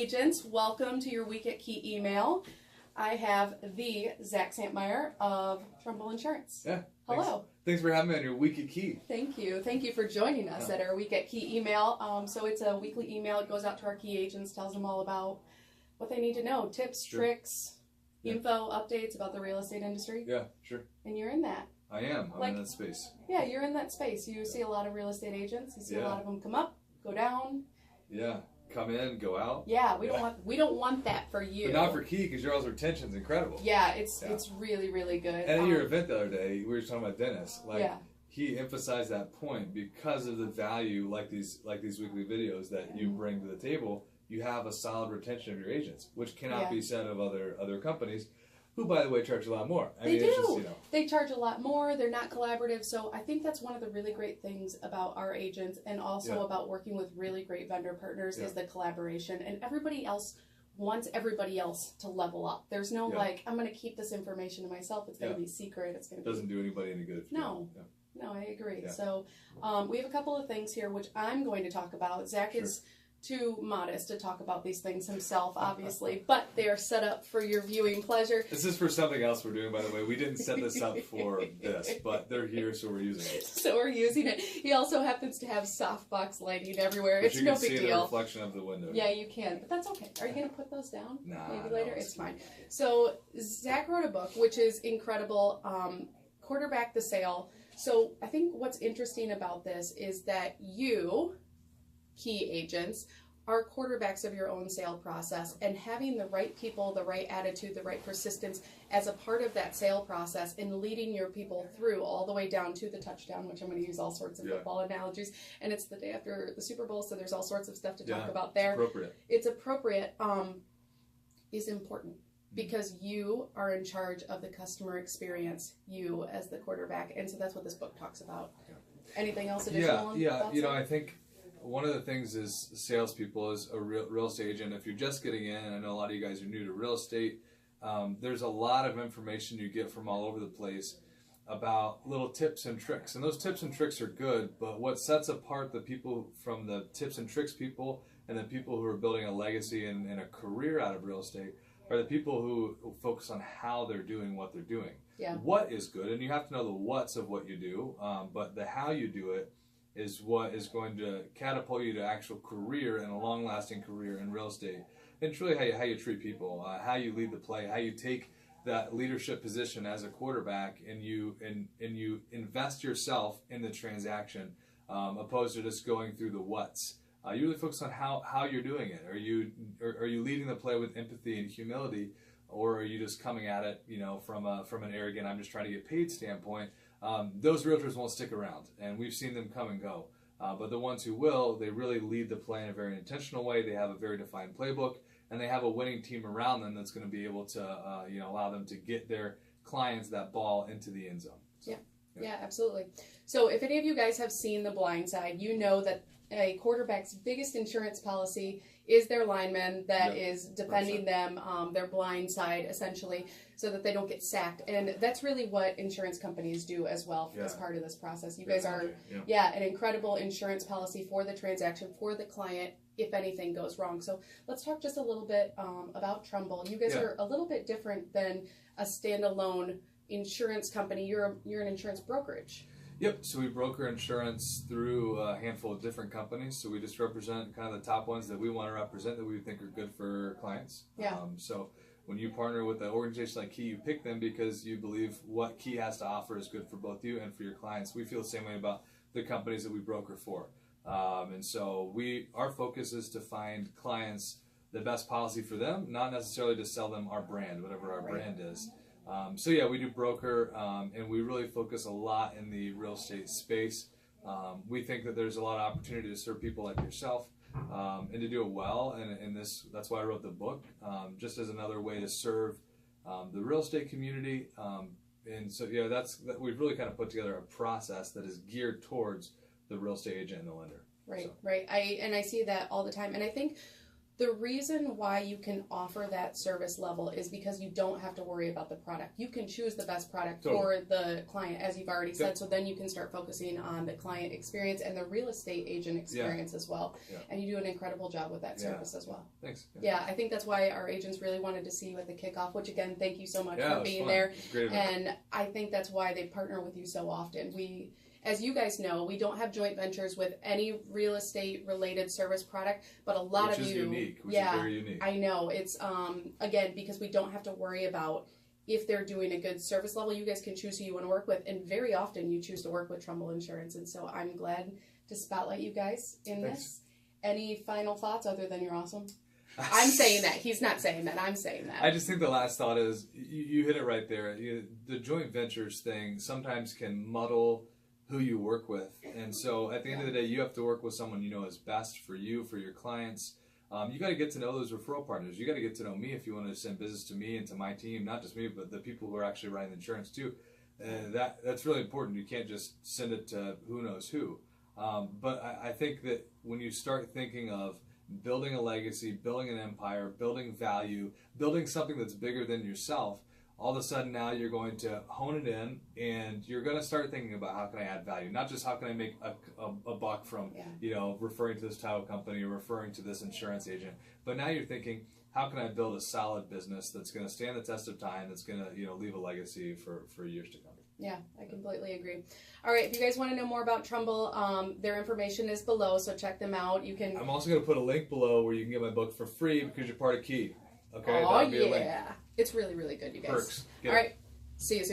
agents, welcome to your Week at Key email. I have the Zach Santmeyer of Trumble Insurance. Yeah. Hello. Thanks for having me on your Week at Key. Thank you. Thank you for joining us at our Week at Key email. So it's a weekly email. It goes out to our key agents, tells them all about what they need to know, tips, tricks, info, updates about the real estate industry. Yeah, sure. And you're in that. I am. I'm in that space. Yeah, you're in that space. You see a lot of real estate agents. You see a lot of them come up, go down. Yeah. Come in, go out. Yeah, we don't want that for you. But not for Key, because your all's retention's incredible. Yeah, it's really, really good. And at your event the other day, we were talking about Dennis. He emphasized that point because of the value, like these weekly videos that you bring to the table. You have a solid retention of your agents, which cannot be said of other companies, who, by the way, charge a lot more. They do. It's just, They charge a lot more. They're not collaborative. So I think that's one of the really great things about our agents, and also about working with really great vendor partners, is the collaboration. And everybody else wants everybody else to level up. There's no like, I'm going to keep this information to myself. It's going to be secret. It's going to doesn't do anybody any good. No. No, I agree. Yeah. So we have a couple of things here which I'm going to talk about. Zach is too modest to talk about these things himself, obviously, but they are set up for your viewing pleasure. This is for something else we're doing, by the way. We didn't set this up for this, but they're here, so we're using it. So we're using it. He also happens to have softbox lighting everywhere. But it's no big deal. You can see the reflection of the window. Yeah, you can, but that's okay. Are you going to put those down? Nah, maybe later? It's fine. So Zach wrote a book, which is incredible, Quarterback the Sale. So I think what's interesting about this is that you, key agents, are quarterbacks of your own sale process, and having the right people, the right attitude, the right persistence as a part of that sale process, and leading your people through all the way down to the touchdown, which I'm going to use all sorts of football analogies, and it's the day after the Super Bowl, so there's all sorts of stuff to talk about there. It's appropriate, is important. Because you are in charge of the customer experience, you as the quarterback, and so that's what this book talks about. Anything else additional? I think one of the things is salespeople, as a real estate agent, if you're just getting in, and I know a lot of you guys are new to real estate, there's a lot of information you get from all over the place about little tips and tricks. And those tips and tricks are good, but what sets apart the people from the tips and tricks people and the people who are building a legacy and a career out of real estate are the people who focus on how they're doing what they're doing. Yeah. What is good, and you have to know the what's of what you do, but the how you do it is what is going to catapult you to actual career and a long-lasting career in real estate. And it's really how you treat people, how you lead the play, how you take that leadership position as a quarterback, and you invest yourself in the transaction, opposed to just going through the what's. You really focus on how you're doing it. Are you leading the play with empathy and humility, or are you just coming at it, from an arrogant, I'm just trying to get paid standpoint? Those realtors won't stick around, and we've seen them come and go. But the ones who will, they really lead the play in a very intentional way. They have a very defined playbook, and they have a winning team around them that's going to be able to, allow them to get their clients that ball into the end zone. So, yeah, absolutely. So if any of you guys have seen The Blind Side, you know that a quarterback's biggest insurance policy is their lineman that is defending them, their blind side, essentially, so that they don't get sacked. And that's really what insurance companies do as well as part of this process. You guys are, an incredible insurance policy for the transaction, for the client, if anything goes wrong. So let's talk just a little bit about Trumble. You guys are a little bit different than a standalone insurance company. You're an insurance brokerage. Yep, so we broker insurance through a handful of different companies. So we just represent kind of the top ones that we want to represent, that we think are good for clients. Yeah. So when you partner with an organization like Key, you pick them because you believe what Key has to offer is good for both you and for your clients. We feel the same way about the companies that we broker for. And so our focus is to find clients the best policy for them, not necessarily to sell them our brand, whatever our brand is. We do broker, and we really focus a lot in the real estate space. We think that there's a lot of opportunity to serve people like yourself, and to do it well. And that's why I wrote the book, just as another way to serve the real estate community. We've really kind of put together a process that is geared towards the real estate agent and the lender. Right. I see that all the time, and I think The reason why you can offer that service level is because you don't have to worry about the product. You can choose the best product for the client, as you've already said. So then you can start focusing on the client experience and the real estate agent experience as well. And you do an incredible job with that service as well. Thanks. Yeah, I think that's why our agents really wanted to see you at the kickoff, which again, thank you so much for being there. It's great. And I think that's why they partner with you so often. As you guys know, we don't have joint ventures with any real estate related service product, but a lot of you, which is very unique. I know. It's again, because we don't have to worry about if they're doing a good service level. You guys can choose who you want to work with, and very often you choose to work with Trumble Insurance. And so I'm glad to spotlight you guys in this. Any final thoughts other than you're awesome? I'm saying that. He's not saying that. I'm saying that. I just think the last thought is you hit it right there. The joint ventures thing sometimes can muddle who you work with, and so at the end of the day, you have to work with someone you know is best for you, for your clients. You got to get to know those referral partners. You got to get to know me if you want to send business to me and to my team, not just me, but the people who are actually writing the insurance too. That's really important. You can't just send it to who knows who. But I think that when you start thinking of building a legacy, building an empire, building value, building something that's bigger than yourself, all of a sudden now you're going to hone it in, and you're going to start thinking about how can I add value, not just how can I make a buck from referring to this title company or referring to this insurance agent, but now you're thinking how can I build a solid business that's going to stand the test of time, that's going to leave a legacy for years to come. Yeah, I completely agree. All right, if you guys want to know more about Trumble, their information is below, so check them out. You can. I'm also going to put a link below where you can get my book for free because you're part of Key. Okay. Oh yeah, it's really, really good, you guys. Perks. All right, see you soon.